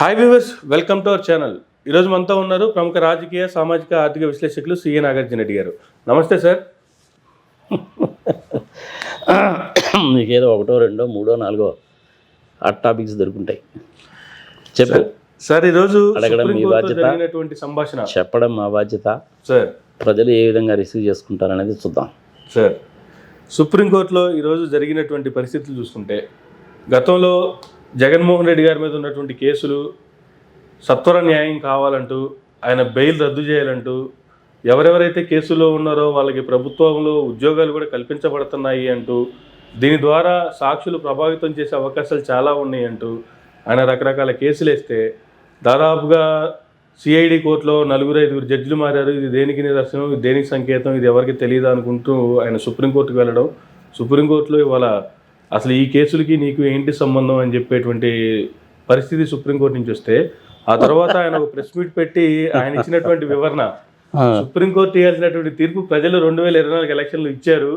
Hi viewers, welcome to our channel. ఈరోజు మనతో ఉన్నారు ప్రముఖ రాజకీయ, సామాజిక, ఆర్థిక విశ్లేషకులు సిఏ నాగార్జున రెడ్డి గారు. నమస్తే సార్. నీకేదో ఒకటో రెండో మూడో నాలుగో హాట్ టాపిక్స్ దొరుకుంటాయి. చెప్పు సార్. ఈరోజు అడగడం మీ బాధ్యత, జరిగినటువంటి సంభాషణ చెప్పడం మా బాధ్యత సార్. ప్రజలు ఏ విధంగా రిసీవ్ చేసుకుంటారనేది చూద్దాం సార్. సుప్రీంకోర్టులో ఈరోజు జరిగినటువంటి పరిస్థితులు చూస్తుంటే, గతంలో జగన్మోహన్ రెడ్డి గారి మీద ఉన్నటువంటి కేసులు సత్వర న్యాయం కావాలంటూ, ఆయన బెయిల్ రద్దు చేయాలంటూ, ఎవరెవరైతే కేసులో ఉన్నారో వాళ్ళకి ప్రభుత్వంలో ఉద్యోగాలు కూడా కల్పించబడుతున్నాయి అంటూ, దీని ద్వారా సాక్షులు ప్రభావితం చేసే అవకాశాలు చాలా ఉన్నాయి అంటూ ఆయన రకరకాల కేసులు వేస్తే, దాదాపుగా సిఐడి కోర్టులో 4-5 జడ్జిలు మారారు. ఇది దేనికి నిదర్శనం, ఇది దేనికి సంకేతం, ఇది ఎవరికి తెలియదు అనుకుంటూ ఆయన సుప్రీంకోర్టుకు వెళ్ళడం, సుప్రీంకోర్టులో ఇవాళ అసలు ఈ కేసులకి నీకు ఏంటి సంబంధం అని చెప్పేటువంటి పరిస్థితి సుప్రీంకోర్టు నుంచి వస్తే, ఆ తర్వాత ఆయన ఒక ప్రెస్ మీట్ పెట్టి ఆయన ఇచ్చినటువంటి వివరణ, సుప్రీంకోర్టు ఇవ్వాల్సినటువంటి తీర్పు ప్రజలు 2024 ఎలక్షన్లు ఇచ్చారు,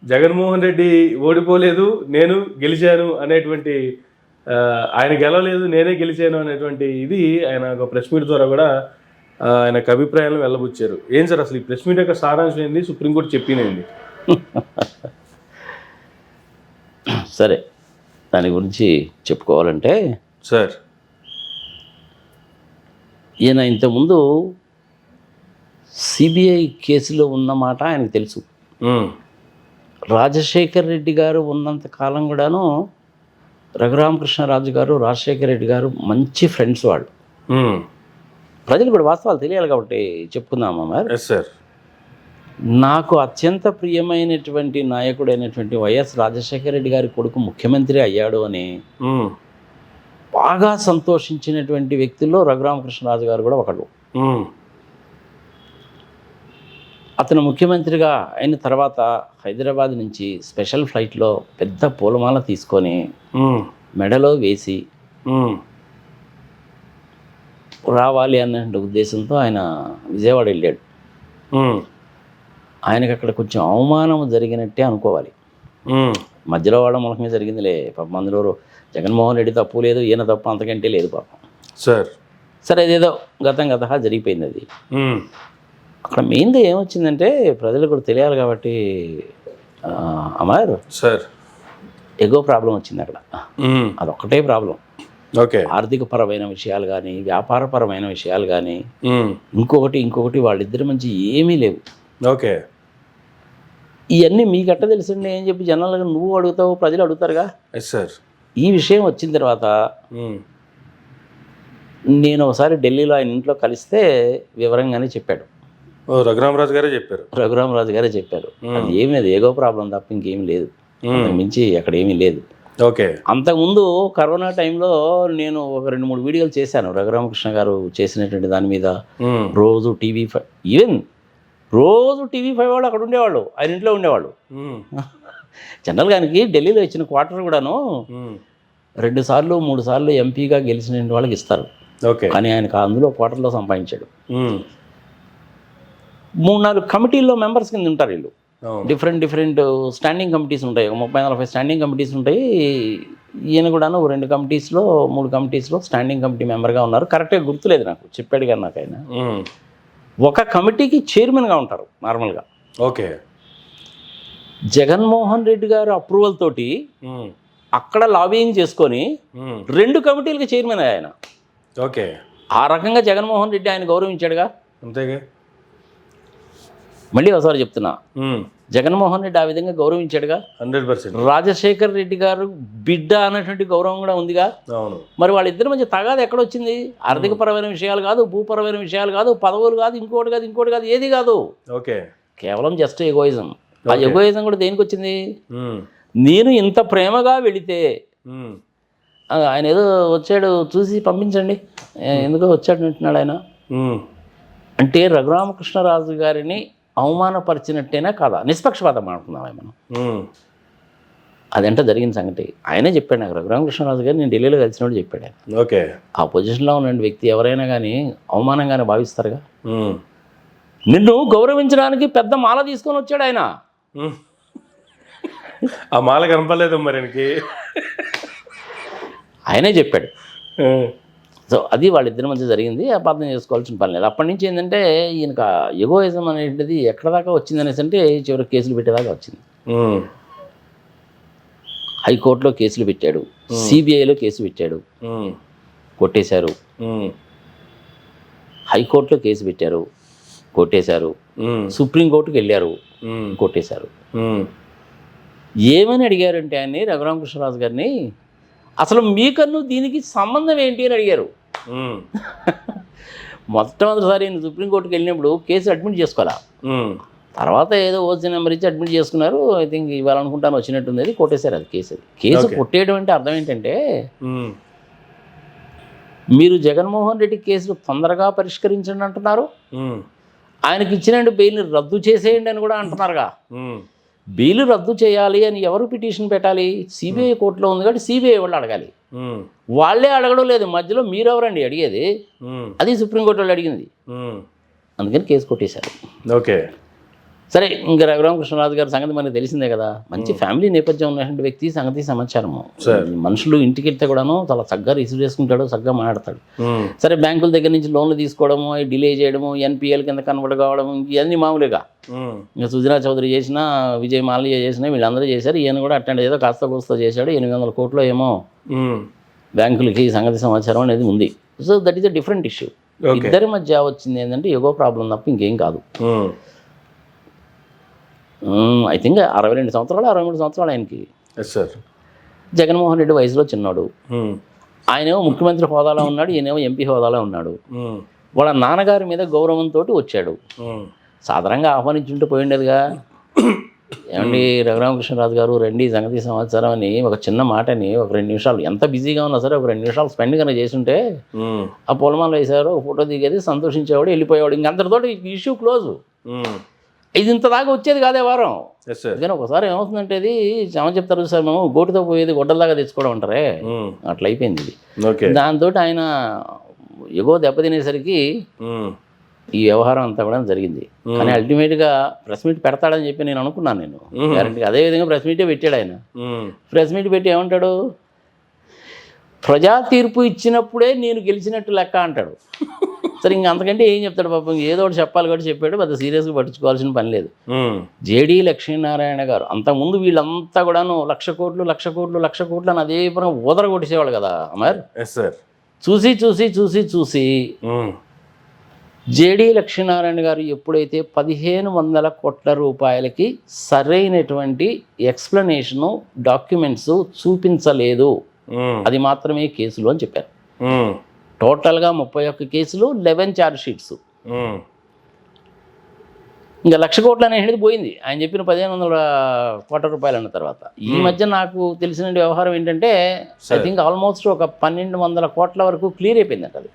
జగన్మోహన్ రెడ్డి ఓడిపోలేదు, నేను గెలిచాను అనేటువంటి, ఆయన గెలవలేదు నేనే గెలిచాను అనేటువంటి ఇది ఆయన ఒక ప్రెస్ మీట్ ద్వారా కూడా ఆయనకు అభిప్రాయాలను వెళ్ళబుచ్చారు. ఏం సార్ అసలు ఈ ప్రెస్ మీట్ యొక్క సారాంశం ఏంది, సుప్రీంకోర్టు చెప్పినది? సరే, దాని గురించి చెప్పుకోవాలంటే సార్, ఈయన ఇంతకుముందు సిబిఐ కేసులో ఉన్నమాట ఆయనకు తెలుసు. రాజశేఖర్ రెడ్డి గారు ఉన్నంత కాలం కూడాను రఘురామకృష్ణరాజు గారు, రాజశేఖర్ రెడ్డి గారు మంచి ఫ్రెండ్స్ వాళ్ళు. ప్రజలు కూడా వాస్తవాలు తెలియాలి కాబట్టి చెప్పుకుందామా మరి. సార్, నాకు అత్యంత ప్రియమైనటువంటి నాయకుడైనటువంటి వైఎస్ రాజశేఖర రెడ్డి గారి కొడుకు ముఖ్యమంత్రి అయ్యాడు అని బాగా సంతోషించినటువంటి వ్యక్తుల్లో రఘురామకృష్ణరాజు గారు కూడా ఒకడు. అతను ముఖ్యమంత్రిగా అయిన తర్వాత హైదరాబాద్ నుంచి స్పెషల్ ఫ్లైట్లో పెద్ద పూలమాల తీసుకొని మెడలో వేసి రావాలి అనే ఉద్దేశంతో ఆయన విజయవాడ వెళ్ళాడు. ఆయనకు అక్కడ కొంచెం అవమానం జరిగినట్టే అనుకోవాలి. మధ్యలో వాళ్ళ మూలకమే జరిగిందిలే పాపం. అందులో జగన్మోహన్ రెడ్డి తప్పు లేదు, ఈయన తప్పు అంతకంటే లేదు పాపం. సరే, అదేదో గతంగా జరిగిపోయింది అది. అక్కడ మెయిన్గా ఏమొచ్చిందంటే, ప్రజలకు కూడా తెలియాలి కాబట్టి అమర్ సార్, ఎగో ప్రాబ్లం వచ్చింది అక్కడ. అదొక్కటే ప్రాబ్లం. ఓకే. ఆర్థిక పరమైన విషయాలు కానీ, వ్యాపారపరమైన విషయాలు కానీ, ఇంకొకటి వాళ్ళిద్దరి మధ్య ఏమీ లేవు. ఓకే. ఇవన్నీ మీకట్ట తెలుసండి అని చెప్పి జనాలుగా నువ్వు అడుగుతావు, ప్రజలు అడుగుతారుగా. సార్, ఈ విషయం వచ్చిన తర్వాత నేను ఒకసారి ఢిల్లీలో ఆయన ఇంట్లో కలిస్తే వివరంగానే చెప్పాడు. రఘురామరాజు గారే చెప్పారు. అది ఏమీ లేదు, ఏగో ప్రాబ్లం తప్ప ఇంకేమీ లేదు, మించి అక్కడ ఏమీ లేదు. ఓకే. అంతకుముందు కరోనా టైంలో నేను ఒక 2-3 వీడియోలు చేశాను రఘురామకృష్ణ గారు చేసినటువంటి దాని మీద. రోజు టీవీ5 వాళ్ళు అక్కడ ఉండేవాళ్ళు, ఆయన ఇంట్లో ఉండేవాళ్ళు. జనరల్గా ఆయనకి ఢిల్లీలో ఇచ్చిన క్వార్టర్ కూడాను 2 సార్లు 3 సార్లు ఎంపీగా గెలిచిన వాళ్ళకి ఇస్తారు. కానీ ఆయనకు అందులో క్వార్టర్లో సంపాదించాడు. 3-4 కమిటీల్లో మెంబర్స్ కింద ఉంటారు వీళ్ళు. డిఫరెంట్ స్టాండింగ్ కమిటీస్ ఉంటాయి, 30-40 స్టాండింగ్ కమిటీస్ ఉంటాయి. ఈయన కూడాను 2 కమిటీస్లో 3 కమిటీస్లో స్టాండింగ్ కమిటీ మెంబర్గా ఉన్నారు. కరెక్ట్గా గుర్తులేదు నాకు, చెప్పాడు కానీ నాకు ఆయన. ఒక కమిటీకి చైర్మన్గా ఉంటారు నార్మల్గా. ఓకే. జగన్మోహన్ రెడ్డి గారు అప్రూవల్ తోటి అక్కడ లాబింగ్ చేసుకొని 2 కమిటీలకి చైర్మన్ ఆయన. ఓకే. ఆ రకంగా జగన్మోహన్ రెడ్డి ఆయన గౌరవించాడుగా. అంతేగా. మళ్ళీ ఒకసారి చెప్తున్నా, జగన్మోహన్ రెడ్డి ఆ విధంగా గౌరవించాడుగా. 100%. రాజశేఖర్ రెడ్డి గారు బిడ్డ అనేటువంటి గౌరవం కూడా ఉందిగా. మరి వాళ్ళిద్దరి మధ్య తగాదు ఎక్కడొచ్చింది? ఆర్థికపరమైన విషయాలు కాదు, భూపరమైన విషయాలు కాదు, పదవులు కాదు, ఇంకోటి కాదు, ఏది కాదు. ఓకే. కేవలం జస్ట్ ఎగోయిజం. ఆ ఎగోయిజం కూడా దేనికి వచ్చింది? నేను ఇంత ప్రేమగా వెళితే ఆయన ఏదో వచ్చాడు చూసి పంపించండి, ఎందుకో వచ్చాడు అంటున్నాడు ఆయన. అంటే రఘురామకృష్ణరాజు గారిని అవమానపరిచినట్టేనా కాదా? నిష్పక్షపాతం మాట్లాడుతున్నామే మనం. అదంటే జరిగిన సంగతి ఆయనే చెప్పాడు నాకు. రఘురామకృష్ణరాజు గారు నేను ఢిల్లీలో కలిసినప్పుడు చెప్పాడు ఆయన. ఓకే. ఆ పొజిషన్లో ఉన్న వ్యక్తి ఎవరైనా కానీ అవమానంగానే భావిస్తారుగా. నిన్ను గౌరవించడానికి పెద్ద మాల తీసుకొని వచ్చాడు ఆయన. ఆ మాల కనపడలేదు మరి ఆయనకి. ఆయనే చెప్పాడు. సో అది వాళ్ళిద్దరి మధ్య జరిగింది, అపార్థం చేసుకోవాల్సిన పని లేదు. అప్పటి నుంచి ఏంటంటే ఈయనకు ఎగోయిజం అనేది ఎక్కడ దాకా వచ్చింది అనేసి అంటే చివరికి కేసులు పెట్టేదాకా వచ్చింది. హైకోర్టులో కేసులు పెట్టాడు, సిబిఐలో కేసు పెట్టాడు, కొట్టేశారు. హైకోర్టులో కేసు పెట్టారు, కొట్టేశారు. సుప్రీంకోర్టుకి వెళ్ళారు, కొట్టేశారు. ఏమని అడిగారంటే ఆయన్ని, రఘురామకృష్ణరాజు గారిని, అసలు మీకన్ను దీనికి సంబంధం ఏంటి అని అడిగారు. మొట్టమొదటిసారి నేను సుప్రీంకోర్టుకి వెళ్ళినప్పుడు కేసు అడ్మిట్ చేసుకోవాలా, తర్వాత ఏదో ఓసీ నెంబర్ ఇచ్చి అడ్మిట్ చేసుకున్నారు. ఐ థింక్ ఇవాళ అనుకుంటాను వచ్చినట్టుంది, అది కొట్టేశారు. అది కేసు కొట్టేయడం అంటే అర్థం ఏంటంటే మీరు జగన్మోహన్ రెడ్డి కేసులు తొందరగా పరిష్కరించండి అంటున్నారు, ఆయనకి ఇచ్చిన బెయిల్ని రద్దు చేసేయండి అని కూడా అంటున్నారుగా. బెయిల్ రద్దు చేయాలి అని ఎవరు పిటిషన్ పెట్టాలి? సిబిఐ కోర్టులో ఉంది కాబట్టి సిబిఐ వాళ్ళు అడగాలి. వాళ్ళే అడగడం లేదు, మధ్యలో మీరెవరండి అడిగేది? అది సుప్రీంకోర్టు వాళ్ళు అడిగింది. అందుకని కేసు కొట్టేశారు. ఓకే, సరే, ఇంకా రఘురామకృష్ణరాజు గారి సంగతి మనకు తెలిసిందే కదా. మంచి ఫ్యామిలీ నేపథ్యం ఉన్నటువంటి వ్యక్తి, సంగతి సమాచారము. మనుషులు ఇంటికి వెళ్తే కూడాను చాలా చక్కగా రిసీవ్ చేసుకుంటాడు, చక్కగా మాట్లాడతాడు. సరే, బ్యాంకుల దగ్గర నుంచి లోన్లు తీసుకోవడము, డిలే చేయడము, ఎన్పిఎల్ కింద కన్వర్ట్ కావడం, ఇవన్నీ మామూలుగా. ఇంకా సుజనా చౌదరి చేసినా, విజయ్ మాల్యా చేసినా, వీళ్ళందరూ చేశారు. ఈయన కూడా అట్టండి ఏదో కాస్త కోస్తా చేశాడు. 800 కోట్లు ఏమో బ్యాంకులకి సంగతి సమాచారం అనేది ఉంది. So that is a different issue. ఇద్దరి మధ్య వచ్చింది ఏంటంటే ఎగో ప్రాబ్లం తప్ప ఇంకేం కాదు. ఐ థింక్ 62 సంవత్సరాలు 63 సంవత్సరాలు ఆయనకి. జగన్మోహన్ రెడ్డి వయసులో చిన్నాడు. ఆయనేమో ముఖ్యమంత్రి హోదాలో ఉన్నాడు, ఈయనేమో ఎంపీ హోదాలో ఉన్నాడు. వాళ్ళ నాన్నగారి మీద గౌరవంతో వచ్చాడు. సాధారణంగా ఆహ్వానించుంటూ పోయిండేదిగా. ఏమండి రఘురామకృష్ణరాజు గారు రండి సంగతి సమాచారం అని ఒక చిన్న మాటని ఒక 2 నిమిషాలు, ఎంత బిజీగా ఉన్నా సరే ఒక 2 నిమిషాలు స్పెండ్ కనుక చేసుంటే ఆ పొలమాలు వేసారు, ఫోటో దిగేది, సంతోషించేవాడు, వెళ్ళిపోయేవాడు. ఇంకంతటితో ఇష్యూ క్లోజ్. ఇది ఇంత దాకా వచ్చేది కాదే వారం. కానీ ఒకసారి ఏమవుతుందంటే అది ఏమని చెప్తారు సార్, మేము గోటుతో పోయేది గొడ్డల్లాగా తెచ్చుకోవడం అంటారే, అట్లా అయిపోయింది ఇది. దాంతో ఆయన ఎగో దెబ్బతినేసరికి ఈ వ్యవహారం అంతా కూడా జరిగింది. కానీ అల్టిమేట్గా ప్రెస్ మీట్ పెడతాడని చెప్పి నేను అనుకున్నాను. నేను గ్యారంటీ అదేవిధంగా ప్రెస్ మీటే పెట్టాడు ఆయన. ప్రెస్ మీట్ పెట్టి ఏమంటాడు, ప్రజా తీర్పు ఇచ్చినప్పుడే నేను గెలిచినట్టు లెక్క అంటాడు. సరే, ఇంక అంతకంటే ఏం చెప్తాడు పాపం, ఏదో ఒకటి చెప్పాలి కాబట్టి చెప్పాడు, పెద్ద సీరియస్గా పట్టించుకోవాల్సిన పని లేదు. జేడీ లక్ష్మీనారాయణ గారు అంతకుముందు వీళ్ళంతా కూడాను 1,00,000 కోట్లు 1,00,000 కోట్లు 1,00,000 కోట్లు అని అదే పరం ఊదర కొట్టేసేవాళ్ళు కదా అమర్. చూసి చూసి చూసి చూసి జేడీ లక్ష్మీనారాయణ గారు ఎప్పుడైతే 1,500 కోట్ల రూపాయలకి సరైనటువంటి ఎక్స్ప్లెనేషను, డాక్యుమెంట్స్ చూపించలేదు, అది మాత్రమే కేసులు అని చెప్పారు. టోటల్గా 31 కేసులు, 11 ఛార్జ్ షీట్స్. ఇంకా 1,00,000 కోట్లు అనేది పోయింది ఆయన చెప్పిన 1,500 కోట్ల రూపాయలు అన్న తర్వాత. ఈ మధ్య నాకు తెలిసిన వ్యవహారం ఏంటంటే ఐ థింక్ ఆల్మోస్ట్ ఒక 1,200 కోట్ల వరకు క్లియర్ అయిపోయిందట. అది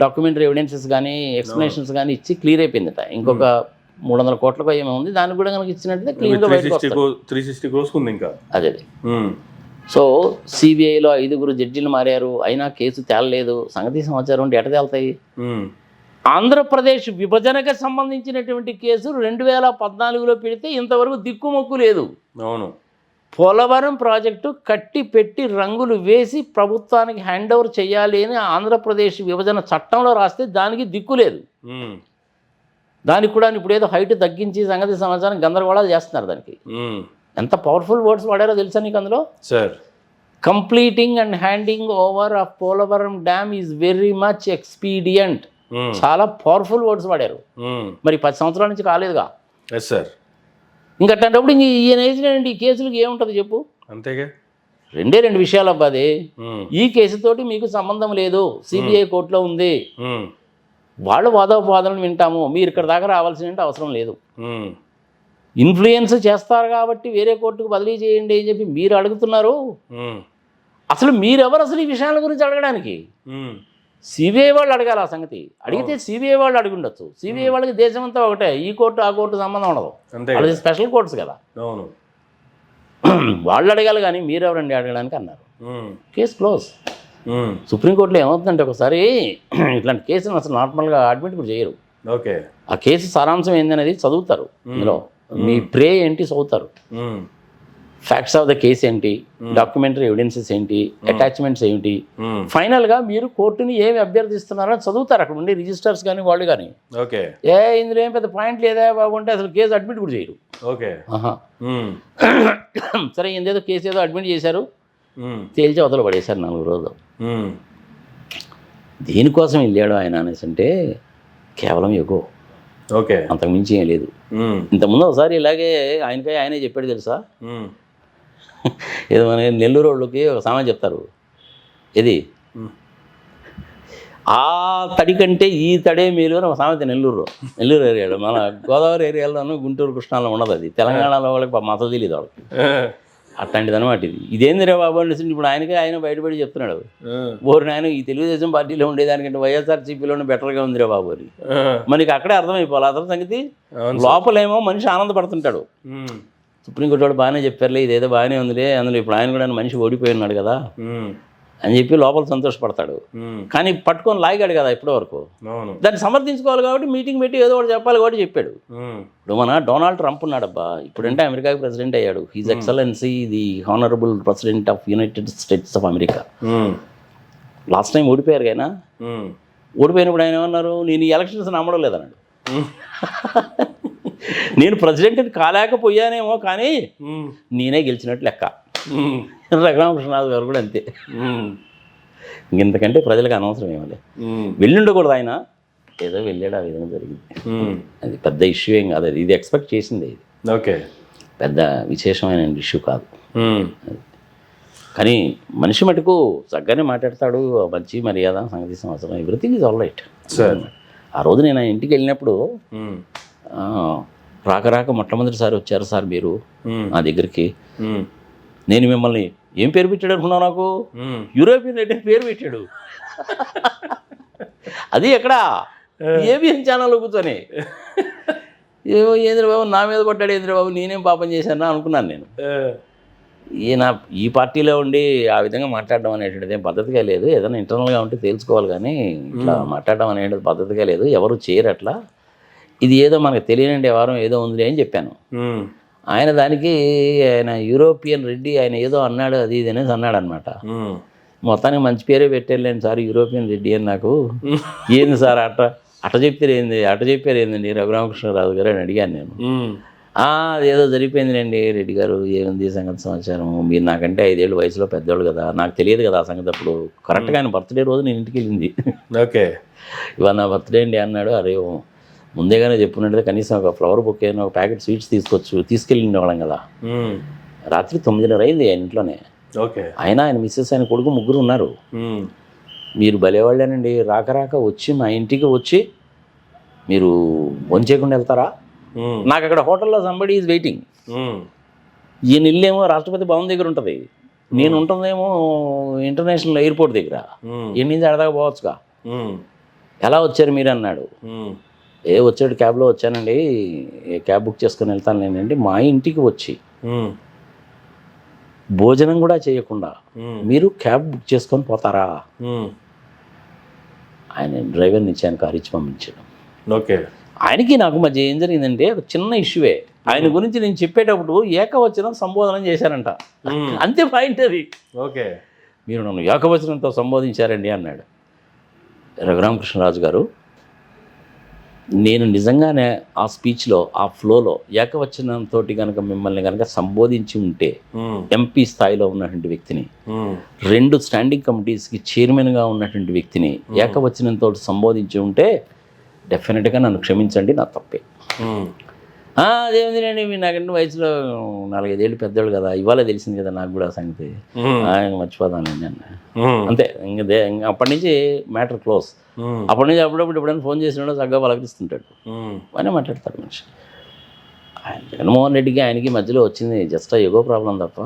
డాక్యుమెంటరీ ఎవిడెన్సెస్ కానీ ఎక్స్ప్లెనేషన్స్ కానీ ఇచ్చి క్లియర్ అయిపోయిందట. ఇంకొక 300 కోట్లకు ఏమో ఉంది, దానికి కూడా కనుక ఇచ్చినట్లయితే క్లీన్గా బయటకు వస్తుంది. 360 కోసుకుంది ఇంకా. అదే. సో సిబిఐలో 5 జడ్జీలు మారారు, అయినా కేసు తేలలేదు. సంగతి సమాచారం అంటే ఎట తేలుతాయి? ఆంధ్రప్రదేశ్ విభజనకు సంబంధించినటువంటి కేసు 2014లో పెడితే ఇంతవరకు దిక్కుమొక్కు లేదు. అవును, పోలవరం ప్రాజెక్టు కట్టి పెట్టి రంగులు వేసి ప్రభుత్వానికి హ్యాండ్ ఓవర్ చేయాలి అని ఆంధ్రప్రదేశ్ విభజన చట్టంలో రాస్తే దానికి దిక్కు లేదు. దానికి కూడా ఇప్పుడు ఏదో హైట్ తగ్గించి సంగతి సమాచారం గందరగోళాలు చేస్తున్నారు. దానికి ఎంత పవర్ఫుల్ వర్డ్స్ వాడారో తెలుసా నీకు అందులో? Sir, completing and handing over of Polavaram dam is very much expedient. చాలా పవర్ఫుల్ వర్డ్స్ వాడారు. మరి 10 సంవత్సరాల నుంచి కాలేదుగా సార్. ఇంకా అట్లాంటప్పుడు ఇంక ఈయన వేసినటువంటి ఈ కేసులకు ఏముంటుంది చెప్పు? అంతేగా, 2 విషయాలు అబ్బాది. ఈ కేసుతోటి మీకు సంబంధం లేదు, సిబిఐ కోర్టులో ఉంది, వాళ్ళు వాదోపవాదనలు వింటాము, మీరు ఇక్కడ దాకా రావాల్సిన అవసరం లేదు. ఇన్ఫ్లుయెన్స్ చేస్తారు కాబట్టి వేరే కోర్టుకు బదిలీ చేయండి అని చెప్పి మీరు అడుగుతున్నారు. అసలు మీరెవరు అసలు ఈ విషయాల గురించి అడగడానికి? సిబిఐ వాళ్ళు అడగాలి ఆ సంగతి. అడిగితే సిబిఐ వాళ్ళు అడిగి ఉండొచ్చు. సిబిఐ వాళ్ళకి దేశమంతా ఒకటే, ఈ కోర్టు ఆ కోర్టు సంబంధం ఉండదు, అది స్పెషల్ కోర్ట్స్ కదా, వాళ్ళు అడగాలి. కానీ మీరెవరండి అడగడానికి అన్నారు. Case close. సుప్రీంకోర్టులో ఏమవుతుందంటే ఒకసారి ఇట్లాంటి కేసును అసలు నార్మల్గా అడ్మిట్ కూడా చేయరు. ఓకే, ఆ కేసు సారాంశం ఏందనేది చదువుతారు, ఇందులో మీ ప్రే ఏంటి చదువుతారు. ఫ్యాక్ట్స్ ఆఫ్ ద కేసు ఏంటి, డాక్యుమెంటరీ ఎవిడెన్సెస్ ఏంటి, అటాచ్మెంట్స్ ఏంటి, ఫైనల్గా మీరు కోర్టుని ఏమి అభ్యర్థిస్తున్నారని చదువుతారు అక్కడ ఉండే రిజిస్టర్స్ కానీ వాళ్ళు కానీ. ఓకే, ఇందులో ఏం పెద్ద పాయింట్ లేదా బాగుంటే అసలు కేసు అడ్మిట్ కూడా చేయరు. ఓకే, సరే ఇందేదో కేసు ఏదో అడ్మిట్ చేశారు, తేల్చి అవతల పడేశారు 4 రోజులు. దేనికోసం వెళ్ళాడు ఆయన అనేసి అంటే కేవలం ఎగో, ఓకే, అంతకుమించి ఏం లేదు. ఇంతకుముందు ఒకసారి ఇలాగే ఆయనే చెప్పాడు తెలుసా, ఏదో మన నెల్లూరు వాళ్ళకి ఒక సామాన్ చెప్తారు, ఇది ఆ తడి కంటే ఈ తడే మేలు అని ఒక సామెత నెల్లూరు ఏరియాలో, మన గోదావరి ఏరియాలోనూ గుంటూరు కృష్ణాలో ఉండదు, అది తెలంగాణలో వాళ్ళకి మత తెలియదు వాళ్ళకి, అట్లాంటిది అనమాట ఇది. ఇదేంది రే బాబు అని ఇప్పుడు ఆయన బయటపడి చెప్తున్నాడు, ఓరి ఆయన ఈ తెలుగుదేశం పార్టీలో ఉండేదానికంటే వైఎస్ఆర్సీపీలోనే బెటర్గా ఉంది రే బాబు అని. మనకి అక్కడే అర్థమైపోవాలి అతని సంగతి. లోపలేమో మనిషి ఆనందపడుతుంటాడు, సుప్రీంకోర్టు వాళ్ళు బాగానే చెప్పారులే, ఇదేదో బాగానే ఉందిలే, అందులో ఇప్పుడు ఆయన కూడా మనిషి ఓడిపోయి ఉన్నాడు కదా అని చెప్పి లోపల సంతోషపడతాడు. కానీ పట్టుకొని లాగాడు కదా ఇప్పటి వరకు, దాన్ని సమర్థించుకోవాలి కాబట్టి మీటింగ్ పెట్టి ఏదో ఒకటి చెప్పాలి కాబట్టి చెప్పాడు. ఇప్పుడు మన డొనాల్డ్ ట్రంప్ ఉన్నాడబ్బా, ఇప్పుడంటే అమెరికాకి ప్రెసిడెంట్ అయ్యాడు, his excellency the honourable president of United States of America. Last time ఓడిపోయారు ఆయన, ఓడిపోయినప్పుడు ఆయన ఏమన్నారు, నేను ఈ ఎలక్షన్స్ నమ్మడం లేదన్నాడు. నేను ప్రెసిడెంట్ని కాలేకపోయానేమో కానీ నేనే గెలిచినట్టు లెక్క. రఘురామకృష్ణరాజు గారు కూడా అంతే. ఇంతకంటే ప్రజలకు అనవసరం ఏమలే, వెళ్ళి ఉండకూడదు ఆయన, ఏదో వెళ్ళాడు, ఆ విధంగా జరిగింది. అది పెద్ద ఇష్యూ ఏం కాదు, అది ఇది ఎక్స్పెక్ట్ చేసింది, ఇది ఓకే, పెద్ద విశేషమైన ఇష్యూ కాదు. కానీ మనిషి మటుకు చక్కగానే మాట్లాడతాడు, మంచి మర్యాద, సంగతి సంవత్సరం, ఎవ్రీథింగ్ ఈజ్ ఆల్ రైట్. ఆ రోజు నేను ఆ ఇంటికి వెళ్ళినప్పుడు రాక మొట్టమొదటిసారి వచ్చారు సార్ మీరు నా దగ్గరికి, నేను మిమ్మల్ని ఏం పేరు పెట్టాడు అనుకున్నావు, నాకు యూరోపియన్ రెడ్డి పేరు పెట్టాడు. అది ఎక్కడ ఏబిఎన్ ఛానల్లో కూర్చొని, ఏమో ఏంద్ర బాబు నా మీద కొట్టాడు, ఏంద్ర బాబు నేనేం పాపం చేశానా అనుకున్నాను నేను. ఈ పార్టీలో ఉండి ఆ విధంగా మాట్లాడడం అనేటువంటిది ఏం పద్ధతిగా లేదు, ఏదైనా ఇంటర్నల్గా ఉంటే తెలుసుకోవాలి కానీ ఇట్లా మాట్లాడడం అనేది పద్ధతిగా లేదు, ఎవరు చేయరు అట్లా, ఇది ఏదో మనకు తెలియనండి వ్యవహారం ఏదో ఉంది అని చెప్పాను. ఆయన దానికి ఆయన యూరోపియన్ రెడ్డి ఆయన ఏదో అన్నాడు, అది ఇది అనేది అన్నాడు అనమాట. మొత్తానికి మంచి పేరే పెట్టారులేండి సార్ యూరోపియన్ రెడ్డి అని. నాకు ఏంది సార్ అట్ట చెప్పారు ఏందండి రఘురామకృష్ణరాజు గారు అని అడిగాను నేను. అదేదో జరిగిపోయిందిలేండి రెడ్డి గారు, ఏముంది సంగతి సమాచారం, మీరు నాకంటే 5 ఏళ్ళు వయసులో పెద్దవాళ్ళు కదా, నాకు తెలియదు కదా ఆ సంగతి. అప్పుడు కరెక్ట్గా ఆయన బర్త్డే రోజు నేను ఇంటికి వెళ్ళింది. ఓకే, ఇవాళ నా బర్త్డే అండి అన్నాడు. అరే ముందేగానే చెప్పున్నట్టు కనీసం ఒక ఫ్లవర్ బుక్ అయినా ఒక ప్యాకెట్ స్వీట్స్ తీసుకెళ్ళిండే వాళ్ళం కదా. రాత్రి 9:30 అయింది ఆయన ఇంట్లోనే. ఓకే, ఆయన మిస్సెస్ ఆయన కొడుకు 3 ఉన్నారు. మీరు భలేవాళ్ళేనండి, రాక వచ్చి మా ఇంటికి వచ్చి మీరు వంచేయకుండా వెళ్తారా, నాకు అక్కడ హోటల్లో సంబడి ఈజ్ వెయిటింగ్. ఈయన ఇల్లేమో రాష్ట్రపతి భవన్ దగ్గర ఉంటుంది, నేను ఉంటుందేమో ఇంటర్నేషనల్ ఎయిర్పోర్ట్ దగ్గర, ఈయన నుంచి అడదాకా పోవచ్చుగా, ఎలా వచ్చారు మీరు అన్నాడు. వచ్చాడు క్యాబ్లో వచ్చానండి, క్యాబ్ బుక్ చేసుకొని వెళ్తాను నేనండి. మా ఇంటికి వచ్చి భోజనం కూడా చేయకుండా మీరు క్యాబ్ బుక్ చేసుకొని పోతారా? ఆయన డ్రైవర్ని ఇచ్చాను, కారు ఇచ్చి పంపించాను. ఓకే, ఆయనకి నాకు మధ్య ఏం జరిగిందంటే ఒక చిన్న ఇష్యూవే, ఆయన గురించి నేను చెప్పేటప్పుడు ఏకవచనం సంబోధన చేశానంట, అంతే పాయింట్ అది. ఓకే, మీరు నన్ను ఏకవచనంతో సంబోధించారండి అన్నాడు రఘురామకృష్ణరాజు గారు. నేను నిజంగానే ఆ స్పీచ్లో ఆ ఫ్లోలో ఏకవచనంతో కనుక మిమ్మల్ని కనుక సంబోధించి ఉంటే, ఎంపీ స్థాయిలో ఉన్నటువంటి వ్యక్తిని, 2 స్టాండింగ్ కమిటీస్కి చైర్మన్గా ఉన్నటువంటి వ్యక్తిని ఏకవచనంతో సంబోధించి ఉంటే డెఫినెట్గా నన్ను క్షమించండి, నా తప్పే. అదేమిటండి మీరు నాకంటే వయసులో 4-5 ఏళ్ళు పెద్దోళ్ళు కదా, ఇవాళ తెలిసింది కదా నాకు కూడా సంగతి, ఆయన మర్చిపోతానండి అన్న, అంతే. అప్పటి నుంచి మ్యాటర్ క్లోజ్. అప్పటి నుంచి అప్పుడప్పుడు ఎప్పుడైనా ఫోన్ చేసినాడో చక్కగా పలకరిస్తుంటాడు, బాగానే మాట్లాడతాడు మనిషి. ఆయన జగన్మోహన్ రెడ్డికి ఆయనకి మధ్యలో వచ్చింది జస్ట్ ఎగో ప్రాబ్లం తప్ప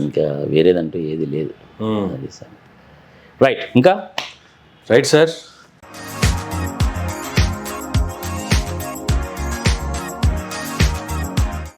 ఇంకా వేరేదంటూ ఏది లేదు. అది సార్ రైట్. ఇంకా రైట్ సార్.